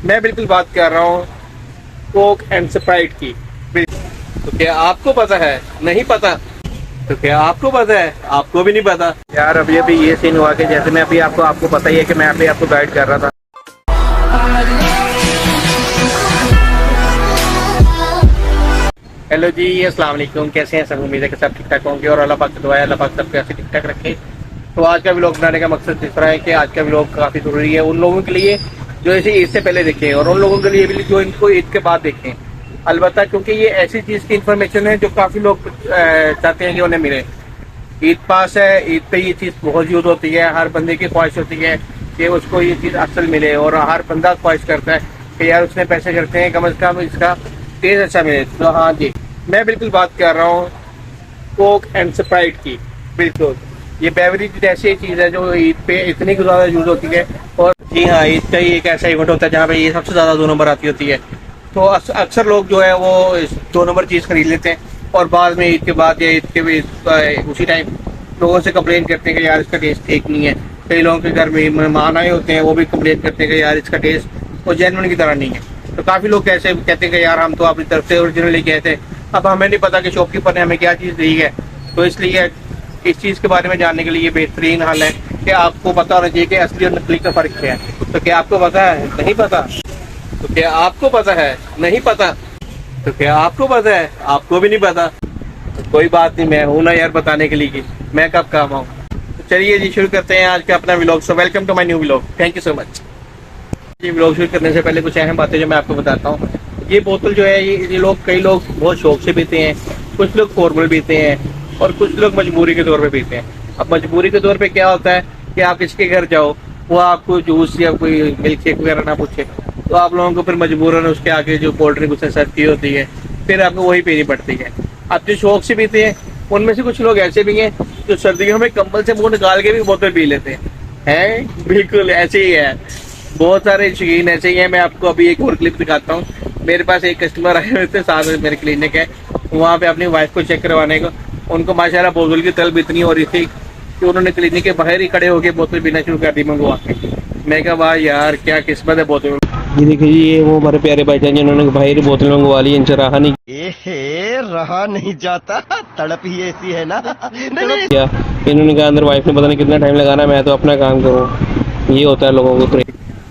मैं बिल्कुल बात कर रहा हूँ कोक एंड स्प्राइट की। तो क्या आपको पता है? नहीं पता? तो क्या आपको पता है? आपको भी नहीं पता यार। अभी अभी ये सीन हुआ कि जैसे मैं अभी आपको पता ही है कि मैं अभी आपको गाइड कर रहा था। हेलो जी, अस्सलाम वालेकुम। कैसे हैं सब? उम्मीद है कि सब ठीक ठाक होंगे और अल्लाह पाक से दुआ है अल्लाह पाक सबको ऐसे ठीक ठाक रखे। तो आज का व्लॉग बनाने का मकसद इस तरह है कि आज का व्लॉग काफ़ी ज़रूरी है उन लोगों के लिए जो इसे ईद से पहले देखें और उन लोगों के लिए भी जो इनको ईद के बाद देखें। अलबत्ता क्योंकि ये ऐसी चीज़ की इंफॉर्मेशन है जो काफ़ी लोग चाहते हैं कि उन्हें मिले। ईद पास है, ईद पे ये चीज़ बहुत यूज़ होती है। हर बंदे की ख्वाहिश होती है कि उसको ये चीज़ असल मिले और हर बंदा ख्वाहिश करता है कि यार उसने पैसे करते हैं कम अज़ कम इसका टेस्ट अच्छा मिले। तो हाँ जी, मैं बिल्कुल बात कर रहा हूँ कोक एंड स्प्राइट की। बिल्कुल ये बेवरेज ऐसी चीज़ है जो ईद पे इतनी ज़्यादा यूज़ होती है। और जी हाँ, ईद का ही एक ऐसा इवेंट होता है जहाँ पे ये सबसे ज़्यादा 2 नंबर आती होती है। तो अक्सर लोग जो है वो इस 2 नंबर चीज़ खरीद लेते हैं और बाद में ईद के बाद या ईद के उसी टाइम लोगों से कंप्लेन करते हैं कि यार इसका टेस्ट ठीक नहीं है। कई लोगों के घर में मेहमान आए होते हैं, वो भी कंप्लेन करते हैं कि यार इसका टेस्ट वो जेन्युइन की तरह नहीं है। तो काफ़ी लोग कैसे कहते हैं कि यार हम तो अपनी तरफ से ओरिजिनली गए थे, अब हमें नहीं पता कि शॉपकीपर ने हमें क्या चीज़ दी है। तो इसलिए इस चीज़ के बारे में जानने के लिए ये बेहतरीन हल है कि आपको पता होना चाहिए कि असली और नकली का फ़र्क क्या है। तो क्या आपको पता है? नहीं पता? तो क्या आपको पता है? नहीं पता? तो क्या आपको पता है? आपको भी नहीं पता? तो कोई बात नहीं, मैं हूं ना यार बताने के लिए कि मैं कब काम आऊँ। तो चलिए जी शुरू करते हैं आज का अपना vlog. So welcome to my new vlog. Thank you so much. ये व्लॉग शुरू करने से पहले कुछ अहम बातें जो मैं आपको बताता हूँ। ये बोतल जो है ये लोग कई लोग बहुत शौक से पीते हैं, कुछ लोग फॉर्मल पीते हैं और कुछ लोग मजबूरी के तौर पे पीते हैं। अब मजबूरी के तौर पे क्या होता है कि आप किसके घर जाओ, वो आपको जूस या कोई मिल्क शेक वगैरह ना पूछे, तो आप लोगों को फिर मजबूरन उसके आगे जो कोल्ड ड्रिंक उसने सर्व की होती है फिर आपको वही पीनी पड़ती है। आप जो शौक से पीते हैं उनमें से कुछ लोग ऐसे भी हैं जो सर्दियों में कंबल से मुंह निकाल के भी बोतल पी लेते हैं। बिल्कुल ऐसे ही है, बहुत सारे शौकीन ऐसे ही हैं। मैं आपको अभी एक और क्लिप दिखाता हूँ। मेरे पास एक कस्टमर आए हुए थे, साथ में मेरे क्लिनिक है, वहाँ पे अपनी वाइफ को चेक करवाने को उनको माशाल्लाह बोतल की तलब इतनी हो रही थी कि उन्होंने क्लिनिक के बाहर ही खड़े होकर बोतल पीना शुरू कर दी मंगवा के। मैं कहा वाह यार क्या किस्मत है बोतल। ये देखिए ये वो हमारे प्यारे भाईजान जिन्होंने बाहर बोतल मंगवा ली, इनसे रहा नहीं रहा नहीं जाता, तड़प ही ऐसी है ना। क्या इन्होंने कहा अंदर वाइफ ने पता नहीं कितना टाइम लगाना, मैं तो अपना काम करूँ। ये होता है लोगों को।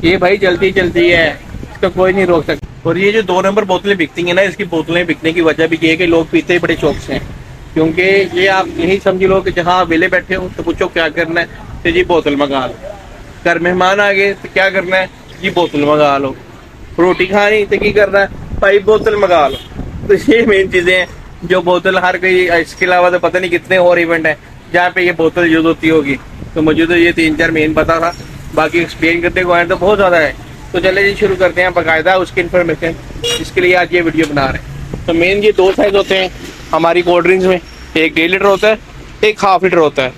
ये भाई जल्दी जल्दी है, इसको कोई नहीं रोक सकता। और ये जो 2 नंबर बोतलें बिकती हैं ना, इसकी बोतलें बिकने की वजह भी ये है कि लोग पीते ही बड़े शौक से हैं। क्योंकि ये आप यही समझ लो कि जहाँ आप वेले बैठे हो तो पूछो क्या करना है, तो जी बोतल मंगा लो। घर मेहमान आ गए तो क्या करना है, जी बोतल मंगा लो। रोटी खानी तो क्या करना है भाई, बोतल मंगा लो। तो ये मेन चीज़ें हैं जो बोतल हर कोई, इसके अलावा तो पता नहीं कितने और इवेंट हैं जहाँ पे ये बोतल यूज होती होगी। तो मुझे तो ये 3-4 मेन पता था, बाकी एक्सप्लेन करने को आए तो बहुत ज़्यादा है। तो चले जी शुरू करते हैं बाकायदा उसकी इन्फॉर्मेशन, जिसके लिए आज ये वीडियो बना रहे हैं। तो मेन ये 2 साइज होते हैं हमारी कोल्ड ड्रिंक्स में, एक 1.5 लीटर होता है, एक 1/2 लीटर होता है।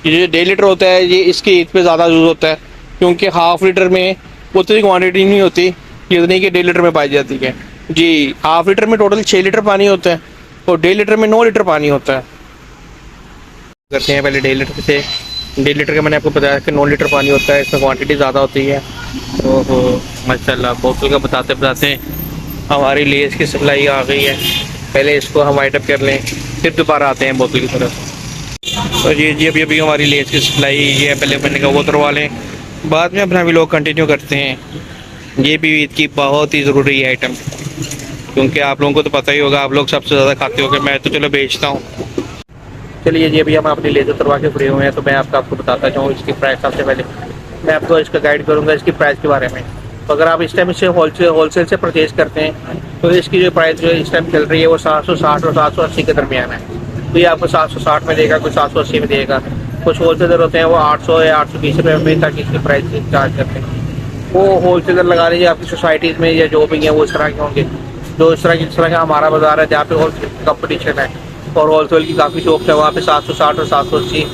ये जो 1.5 लीटर होता है ये इसकी ईद पे ज़्यादा यूज़ होता है, क्योंकि 1/2 लीटर में उतनी क्वांटिटी नहीं होती जितनी कि 1.5 लीटर में पाई जाती है। जी 1/2 लीटर में टोटल 6 लीटर पानी होता है और 1.5 लीटर में 9 लीटर पानी होता है। करते हैं पहले 1.5 लीटर से। 1.5 लीटर का मैंने आपको बताया कि 9 लीटर पानी होता है, इसमें क्वांटिटी ज़्यादा होती है। तो माशाल्लाह बोतल का बताते बताते हमारी लेस की सप्लाई आ गई है। पहले इसको हम वाइट अप कर लें, फिर दोबारा आते हैं बोतल की तरफ। तो जी अभी अभी हमारी लेस की सप्लाई ये पहले मैंने कहा वो उतरवा लें, बाद में अपना व्लॉग कंटिन्यू करते हैं। ये भी ईद की बहुत ही ज़रूरी आइटम, क्योंकि आप लोगों को तो पता ही होगा, आप लोग सबसे ज़्यादा खाते होगे, मैं तो चलो बेचता हूँ। चलिए जी अभी हम अपनी लेज़र उतरवा के फ्री हुए हैं, तो मैं आपको बताता चाहूँ इसकी प्राइस। सबसे पहले मैं आपको इसका गाइड करूँगा इसकी प्राइस के बारे में। तो अगर आप इस टाइम इसे होलसेल से परचेज करते हैं तो इसकी जो प्राइस जो इस टाइम चल रही है वो 760 और 780 के दरमियान है। तो ये आपको 760 में देगा, कोई 780 में देगा। कुछ होलसेलर होते हैं वो 800 या 820 रुपये में तक इसकी प्राइस चार्ज करते हैं। वो होलसेलर लगा लीजिए आपकी सोसाइटीज़ में या जो भी हैं वो इस तरह के होंगे। जो इस तरह का हमारा बाजार है जहाँ पे होलसेल कंपटीशन है और होलसेल की काफ़ी शॉप्स है, वहाँ पे 760 और 780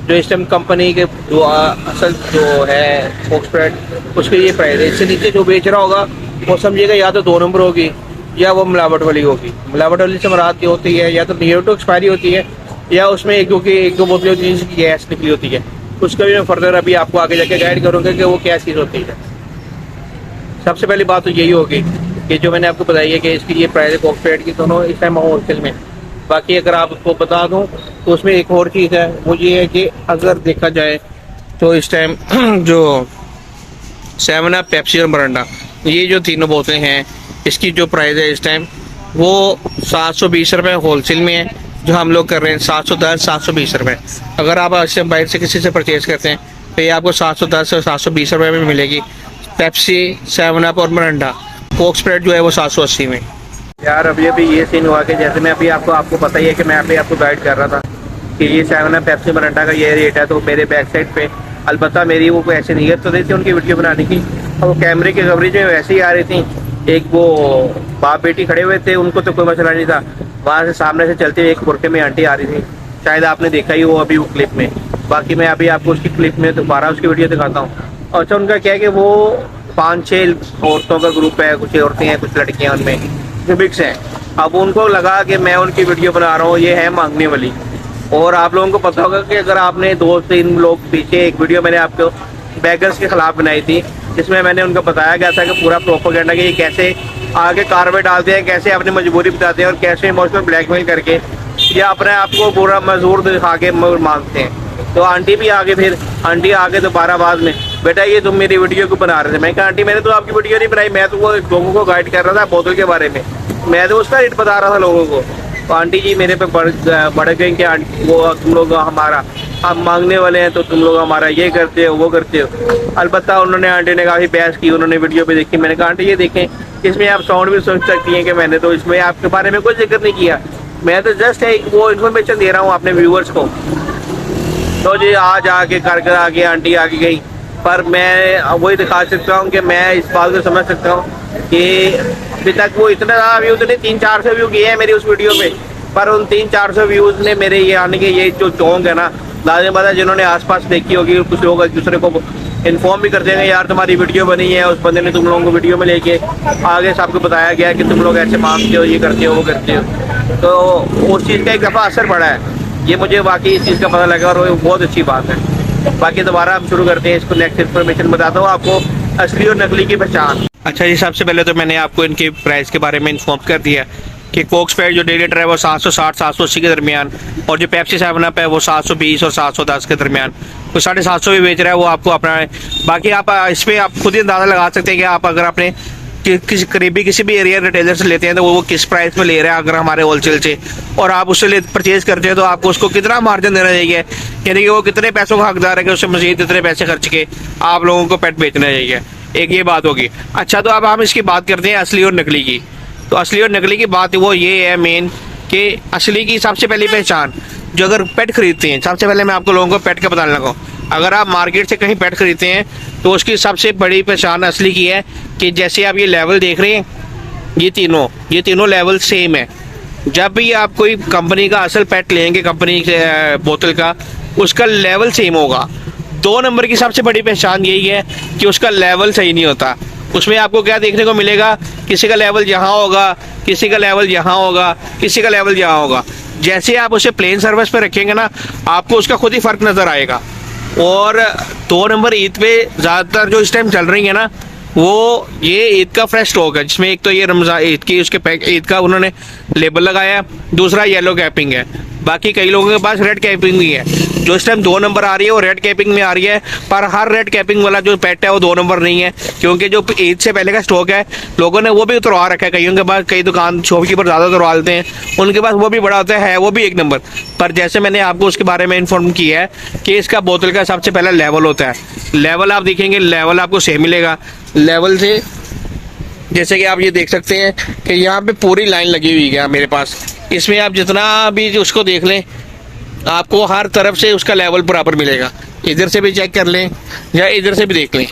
जो इस टाइम कंपनी के जो असल जो है स्पोक्सपर्सन उसके ये प्राइस है। इससे नीचे जो बेच रहा होगा वो समझिएगा या तो 2 नंबर होगी या वो मिलावट वाली होगी। मिलावट वाली से मुराद की होती है या तो नियर टू एक्सपायरी होती है या उसमें एक दो बोतलें होती है जिसकी गैस निकली होती है। उसका भी मैं फर्दर अभी आपको आगे जाके गाइड करूँगा कि वो क्या चीज़ होती है। सबसे पहली बात तो यही होगी कि जो मैंने आपको बताई है कि इसकी ये प्राइस है कोक स्प्रेड की, दोनों इस टाइम होलसेल में। बाकी अगर आपको बता दूं तो उसमें एक और चीज़ है, वो ये है कि अगर देखा जाए तो इस टाइम जो 7 अप, पेप्सी और मिरिंडा, ये जो तीनों बोतलें हैं, इसकी जो प्राइस है इस टाइम वो 720 रुपये होलसेल में है। जो हम लोग कर रहे हैं 710, 720 रुपये। अगर आप आज से बाहर से किसी से परचेज़ करते हैं तो ये आपको 710 और 720 रुपये में मिलेगी। पेप्सी, 7 अप और मिरिंडा, कोक स्प्रेड जो है वो 780 में। यार अभी ये सीन हुआ कि जैसे मैं अभी आपको पता ही है कि मैं अभी आपको गाइड कर रहा था कि ये 7 अप, पेप्सी, मिरिंडा का ये रेट है। तो मेरे बैक साइड पे अलबत्ता मेरी वो ऐसे नीयत तो नहीं थी उनकी वीडियो बनाने की, और वो कैमरे की कवरेज में वैसे ही आ रही थी। एक वो बाप बेटी खड़े हुए थे, उनको तो कोई मसला नहीं था। वहाँ से सामने से चलते हुए एक बुरके में आंटी आ रही थी, शायद आपने देखा ही वो अभी वो क्लिप में। बाकी मैं अभी आपको उसकी क्लिप में दोबारा उसकी वीडियो दिखाता हूँ। अच्छा, उनका क्या है कि वो 5-6 औरतों का ग्रुप है, कुछ औरतें हैं, कुछ लड़कियाँ, उनमें जो मिक्स हैं। अब उनको लगा कि मैं उनकी वीडियो बना रहा हूँ, ये है मांगने वाली। और आप लोगों को पता होगा कि अगर आपने 2-3 लोग पीछे एक वीडियो मैंने आपको बैगर्स के खिलाफ बनाई थी, जिसमें मैंने उनको बताया गया था कि पूरा प्रोपेगेंडा कि ये कैसे आगे कार्रवाई डालते हैं, कैसे अपनी मजबूरी बताते हैं और कैसे इमोशनल ब्लैकमेल करके या अपने आप को पूरा मजदूर दिखा के मांगते हैं। तो आंटी भी आगे, फिर आंटी आगे दोबारा बाद में, बेटा ये तुम मेरी वीडियो को बना रहे थे। मैं कहा आंटी मैंने तो आपकी वीडियो नहीं बनाई, मैं तो वो लोगों को गाइड कर रहा था बोतल के बारे में, मैं तो उसका रेट बता रहा था लोगों को। तो आंटी जी मेरे पे बढ़ गई कि वो तुम लोग हमारा आप मांगने वाले हैं तो तुम लोग हमारा ये करते हो वो करते हो। अलबत्ता उन्होंने, आंटी ने काफ़ी बहस की, उन्होंने वीडियो पे देखी। मैंने कहा आंटी ये देखें, इसमें आप साउंड भी सुन सकती हैं कि मैंने तो इसमें आपके बारे में कोई जिक्र नहीं किया, मैं तो जस्ट एक वो इन्फॉर्मेशन दे रहा हूँ अपने व्यूअर्स को। तो जी आज आके कर आगे आंटी आगे गई, पर मैं वही दिखा सकता हूँ कि मैं इस बात को समझ सकता हूँ कि अभी तक वो इतना ज़्यादा व्यू तो नहीं, 300-400 व्यू किए हैं मेरी उस वीडियो पे, पर उन 300-400 व्यूज़ ने मेरे ये आने के ये जो चौंक है ना, लाजिम बात है, जिन्होंने आसपास देखी होगी, कुछ लोग एक दूसरे को इन्फॉर्म भी करते हैं यार तुम्हारी वीडियो बनी है, उस बंदे ने तुम लोगों को वीडियो में लेके आगे सबको बताया गया कि तुम लोग ऐसे मांगते हो, ये करते हो वो करते हो। तो उस चीज़ का एक दफ़ा असर पड़ा है, ये मुझे वाकई इस चीज़ का पता लगा और वो बहुत अच्छी बात है। बाकी दोबारा हम शुरू करते हैं, इसको नेक्स्ट इन्फॉर्मेशन बताता हूँ आपको, असली और नकली की पहचान। अच्छा जी, सबसे पहले तो मैंने आपको इनके प्राइस के बारे में इन्फॉर्म कर दिया कि कोक स्प्रेड जो डेली लीटर है वो 760-780 के दरमियान, और जो पेप्सी 7 अप है वो 720 और 710 के दरमियान, तो 750 भी बेच रहा है, वो आपको अपना है। बाकी आप इस पर आप खुद ही अंदाज़ा लगा सकते हैं कि आप अगर आपने किसी करीबी किसी भी एरिया रिटेलर से लेते हैं तो वो किस प्राइस में ले रहा है, अगर हमारे होलसेल से, और आप उससे परचेज करते हैं तो आपको उसको कितना मार्जिन देना चाहिए, यानी कि वो कितने पैसों का हकदार है कि उससे मजीद इतने पैसे खर्च के आप लोगों को पेट बेचना चाहिए। एक ये बात होगी। अच्छा, तो अब हम इसकी बात करते हैं असली और नकली की। तो असली और नकली की बात वो ये है मेन कि असली की सबसे पहली पहचान, जो अगर पेट खरीदते हैं, सबसे पहले मैं आपको लोगों को पेट का बताने लगा हूँ। अगर आप मार्केट से कहीं पेट खरीदते हैं तो उसकी सबसे बड़ी पहचान असली की है कि जैसे आप ये लेवल देख रहे हैं, ये तीनों लेवल सेम है। जब भी आप कोई कंपनी का असल पेट लेंगे, कंपनी के बोतल का, उसका लेवल सेम होगा। 2 नंबर की सबसे बड़ी पहचान यही है कि उसका लेवल सही नहीं होता। उसमें आपको क्या देखने को मिलेगा, किसी का लेवल यहाँ होगा, किसी का लेवल यहाँ होगा, किसी का लेवल यहाँ होगा। जैसे आप उसे प्लेन सर्विस पे रखेंगे ना, आपको उसका खुद ही फ़र्क नज़र आएगा। और 2 नंबर ईद पे ज़्यादातर जो इस टाइम चल रही है ना, वो ये ईद का फ्रेश स्टॉक है, जिसमें एक तो ये रमज़ान ईद की उसके पैक ईद का उन्होंने लेबल लगाया है, दूसरा येलो कैपिंग है। बाकी कई लोगों के पास रेड कैपिंग भी है। जो इस टाइम 2 नंबर आ रही है वो रेड कैपिंग में आ रही है, पर हर रेड कैपिंग वाला जो पेट है वो 2 नंबर नहीं है, क्योंकि जो ईद से पहले का स्टॉक है लोगों ने वो भी उतरवा रखा है। कईयों के पास, कई दुकान शॉपकीपर ज़्यादा उतरवा लेते हैं, उनके पास वो भी बड़ा होता है वो भी 1 नंबर। पर जैसे मैंने आपको उसके बारे में इन्फॉर्म किया है कि इसका बोतल का सबसे पहला लेवल होता है। लेवल आप देखेंगे, लेवल आपको सेम मिलेगा। लेवल से जैसे कि आप ये देख सकते हैं कि यहाँ पे पूरी लाइन लगी हुई है मेरे पास, इसमें आप जितना भी उसको देख लें, आपको हर तरफ से उसका लेवल बराबर मिलेगा। इधर से भी चेक कर लें या इधर से भी देख लें,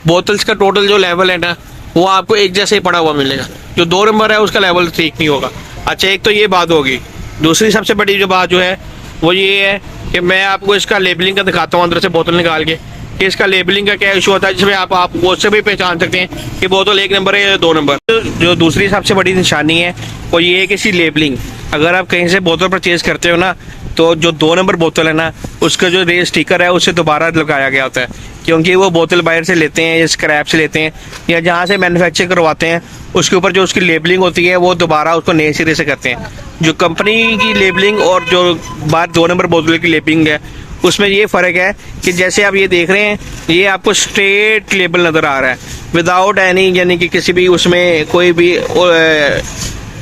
बोतल्स का टोटल जो लेवल है ना, वो आपको एक जैसे ही पड़ा हुआ मिलेगा। जो 2 नंबर है उसका लेवल ठीक नहीं होगा। अच्छा, एक तो ये बात होगी। दूसरी सबसे बड़ी जो बात जो है वो ये है कि मैं आपको इसका लेबलिंग का दिखाता हूँ अंदर से बोतल निकाल के, कि इसका लेबलिंग का क्या इशू होता है, जिसमें आप वो से भी पहचान सकते हैं कि बोतल 1 नंबर है या 2 नंबर। जो दूसरी सबसे बड़ी निशानी है वो ये है कि इसकी लेबलिंग। अगर आप कहीं से बोतल परचेज करते हो ना, तो जो 2 नंबर बोतल है ना, उसका जो रेस स्टिकर है उसे दोबारा लगाया गया होता है, क्योंकि वो बोतल बाहर से लेते हैं या स्क्रैप से लेते हैं या जहाँ से मैन्युफैक्चर करवाते हैं, उसके ऊपर जो उसकी लेबलिंग होती है वो दोबारा उसको नए सिरे से करते हैं। जो कंपनी की लेबलिंग और जो बाहर 2 नंबर बोतल की लेबलिंग है, उसमें ये फ़र्क है कि जैसे आप ये देख रहे हैं, ये आपको स्ट्रेट लेबल नज़र आ रहा है विदाउट एनी, यानी कि किसी भी उसमें कोई भी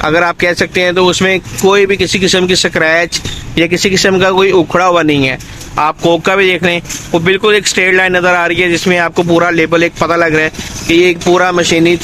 अगर आप कह सकते हैं तो उसमें कोई भी किसी किस्म की स्क्रैच या किसी किस्म का कोई उखड़ा हुआ नहीं है। आप कोक का भी देख रहे हैं, वो बिल्कुल एक स्ट्रेट लाइन नज़र आ रही है, जिसमें आपको पूरा लेबल एक पता लग रहा है कि ये एक पूरा मशीन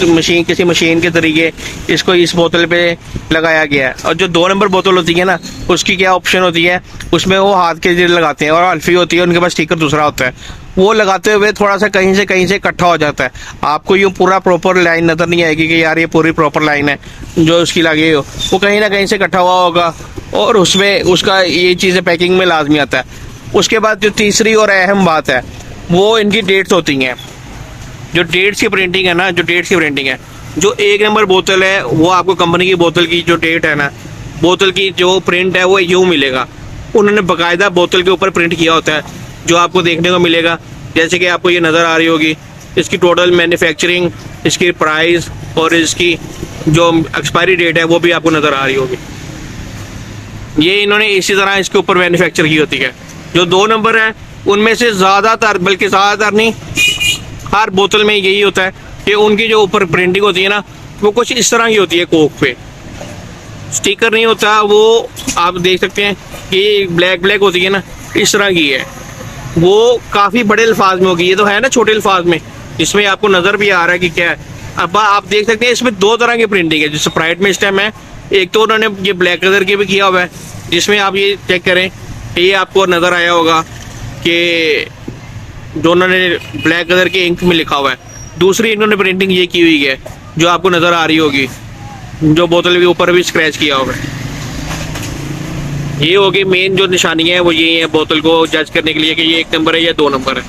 किसी मशीन के तरीके इसको इस बोतल पे लगाया गया है। और जो 2 नंबर बोतल होती है ना, उसकी क्या ऑप्शन होती है, उसमें वो हाथ के जरिए लगाते हैं और अल्फी होती है, उनके पास स्टिकर दूसरा होता है, वो लगाते हुए थोड़ा सा कहीं से इकट्ठा हो जाता है। आपको यूँ पूरा प्रॉपर लाइन नज़र नहीं आएगी कि यार ये पूरी प्रॉपर लाइन है जो उसकी लगी हो, वो कहीं ना कहीं से इकट्ठा हुआ होगा और उसमें उसका ये चीज़ें पैकिंग में लाजमी आता है। उसके बाद जो तीसरी और अहम बात है, वो इनकी डेट्स होती हैं। जो डेट्स की प्रिंटिंग है ना, जो 1 नंबर बोतल है, वो आपको कंपनी की बोतल की जो डेट है ना, बोतल की जो प्रिंट है वो यूँ मिलेगा। उन्होंने बाकायदा बोतल के ऊपर प्रिंट किया होता है, जो आपको देखने को मिलेगा, जैसे कि आपको ये नज़र आ रही होगी। इसकी टोटल मैन्युफैक्चरिंग, इसकी प्राइस और इसकी जो एक्सपायरी डेट है वो भी आपको नज़र आ रही होगी। ये इन्होंने इसी तरह इसके ऊपर मैन्युफैक्चर की होती है। जो 2 नंबर है, उनमें से ज़्यादातर, बल्कि ज़्यादातर नहीं, हर बोतल में यही होता है कि उनकी जो ऊपर प्रिंटिंग होती है ना, वो कुछ इस तरह की होती है। कोक पे स्टिकर नहीं होता, वो आप देख सकते हैं कि ब्लैक होती है ना, इस तरह की है। वो काफ़ी बड़े अल्फाज में होगी, ये तो है ना छोटे अल्फाज में, इसमें आपको नज़र भी आ रहा है कि क्या है। अब आप देख सकते हैं इसमें 2 तरह की प्रिंटिंग है। जो स्प्राइट में इस टाइम है, एक तो उन्होंने ये ब्लैक कलर के भी किया हुआ है, जिसमें आप ये चेक करें, ये आपको नज़र आया होगा कि जो उन्होंने ब्लैक कलर के इंक में लिखा हुआ है। दूसरी इन्होंने प्रिंटिंग ये की हुई है, जो आपको नज़र आ रही होगी, जो बोतल के ऊपर भी स्क्रैच किया हुआ है। ये होगी मेन जो निशानियाँ हैं, वो ये है बोतल को जज करने के लिए कि ये 1 नंबर है या 2 नंबर है।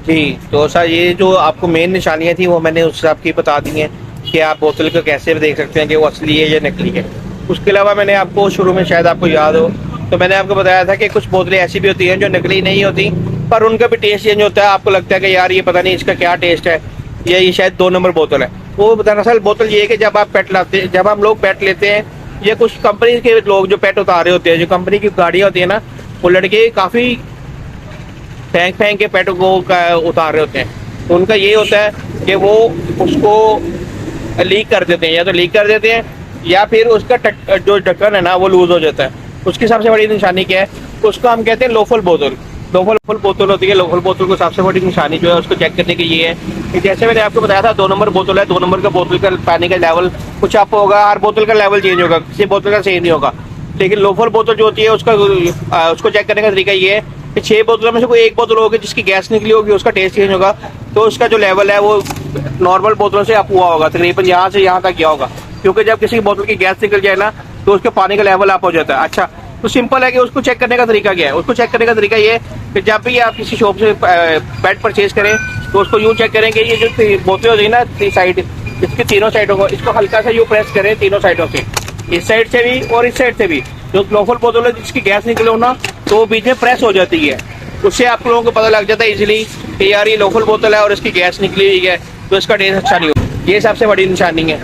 जी, तो सर ये जो आपको मेन निशानियाँ थी वो मैंने उस हिसाब की बता दी हैं कि आप बोतल को कैसे देख सकते हैं कि वो असली है या नकली है। उसके अलावा मैंने आपको शुरू में, शायद आपको याद हो, तो मैंने आपको बताया था कि कुछ बोतलें ऐसी भी होती हैं जो नकली नहीं होती, पर उनका भी टेस्ट चेंज होता है। आपको लगता है कि यार ये पता नहीं इसका क्या टेस्ट है, या ये शायद 2 नंबर बोतल है। वो दरअसल बोतल ये है कि जब हम लोग पेट लेते हैं, या कुछ कंपनी के लोग जो पेट उतारे होते हैं, जो कंपनी की गाड़ियाँ होती है ना, वो लड़के काफ़ी फेंक के पेट को उतार रहे होते हैं। तो उनका ये होता है कि वो उसको लीक कर देते हैं, या तो लीक कर देते हैं या फिर उसका जो ढक्कन है ना वो लूज हो जाता है। उसकी सबसे बड़ी निशानी क्या है, उसको हम कहते हैं लोफल बोतल। लोफल बोतल होती है। लोफल बोतल को सबसे बड़ी निशानी जो है उसको चेक करने की ये है कि जैसे मैंने आपको बताया था 2 नंबर बोतल है, 2 नंबर का बोतल का पानी का लेवल कुछ अप होगा, हर बोतल का लेवल चेंज होगा, किसी बोतल का सेम नहीं होगा। लेकिन लोफल बोतल जो होती है उसको चेक करने का तरीका ये है कि 6 बोतलों में से कोई 1 बोतल होगी जिसकी गैस निकली होगी, उसका टेस्ट चेंज होगा, तो उसका जो लेवल है वो नॉर्मल बोतलों से अप हुआ होगा, तकरीबन यहाँ से यहाँ तक गया होगा। क्योंकि जब किसी बोतल की गैस निकल जाए ना, तो उसके पानी का लेवल अप हो जाता है। अच्छा, तो सिंपल है कि उसको चेक करने का तरीका क्या है। उसको चेक करने का तरीका ये है कि जब भी आप किसी शॉप से पेट परचेज करें, तो उसको यूँ चेक करें कि ये जो बोतलें होती है ना, साइड, इसके तीनों साइडों को, इसको हल्का सा यूँ प्रेस करें तीनों साइडों से, इस साइड से भी और इस साइड से भी। जो लोफल बोतल है जिसकी गैस निकले हो ना, तो वो बीच में प्रेस हो जाती है। उससे आप लोगों को पता लग जाता है इजीली कि यार ये लोफल बोतल है और इसकी गैस निकली हुई है, तो इसका टेस्ट अच्छा नहीं होगा। ये सबसे बड़ी निशानी है।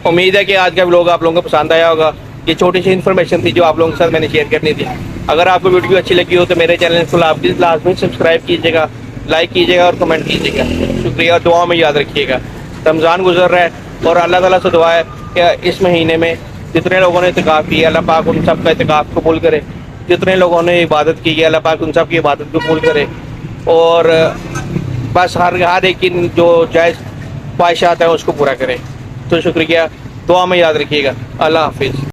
उम्मीद है कि आज का व्लॉग आप लोगों को पसंद आया होगा। ये छोटी सी इन्फॉर्मेशन थी जो आप लोगों के साथ मैंने शेयर करनी थी। अगर आपको वीडियो अच्छी लगी हो तो मेरे चैनल को आप लाजमी सब्सक्राइब कीजिएगा, लाइक कीजिएगा और कमेंट कीजिएगा। शुक्रिया, और दुआ में याद रखिएगा। रमज़ान गुजर रहा है और अल्लाह ताला से दुआ है कि इस महीने में जितने लोगों ने इत्तिकाफ़ की है, अल्लाह पाक उन सब का इत्तिकाफ़ कबूल करे। जितने लोगों ने इबादत की है, अल्लाह पाक उन सब की इबादत कबूल करे। और बस हर एक की जो जायज़ ख्वाहिशात है उसको पूरा करे। तो शुक्रिया, दुआ में याद रखिएगा। अल्लाह हाफिज़।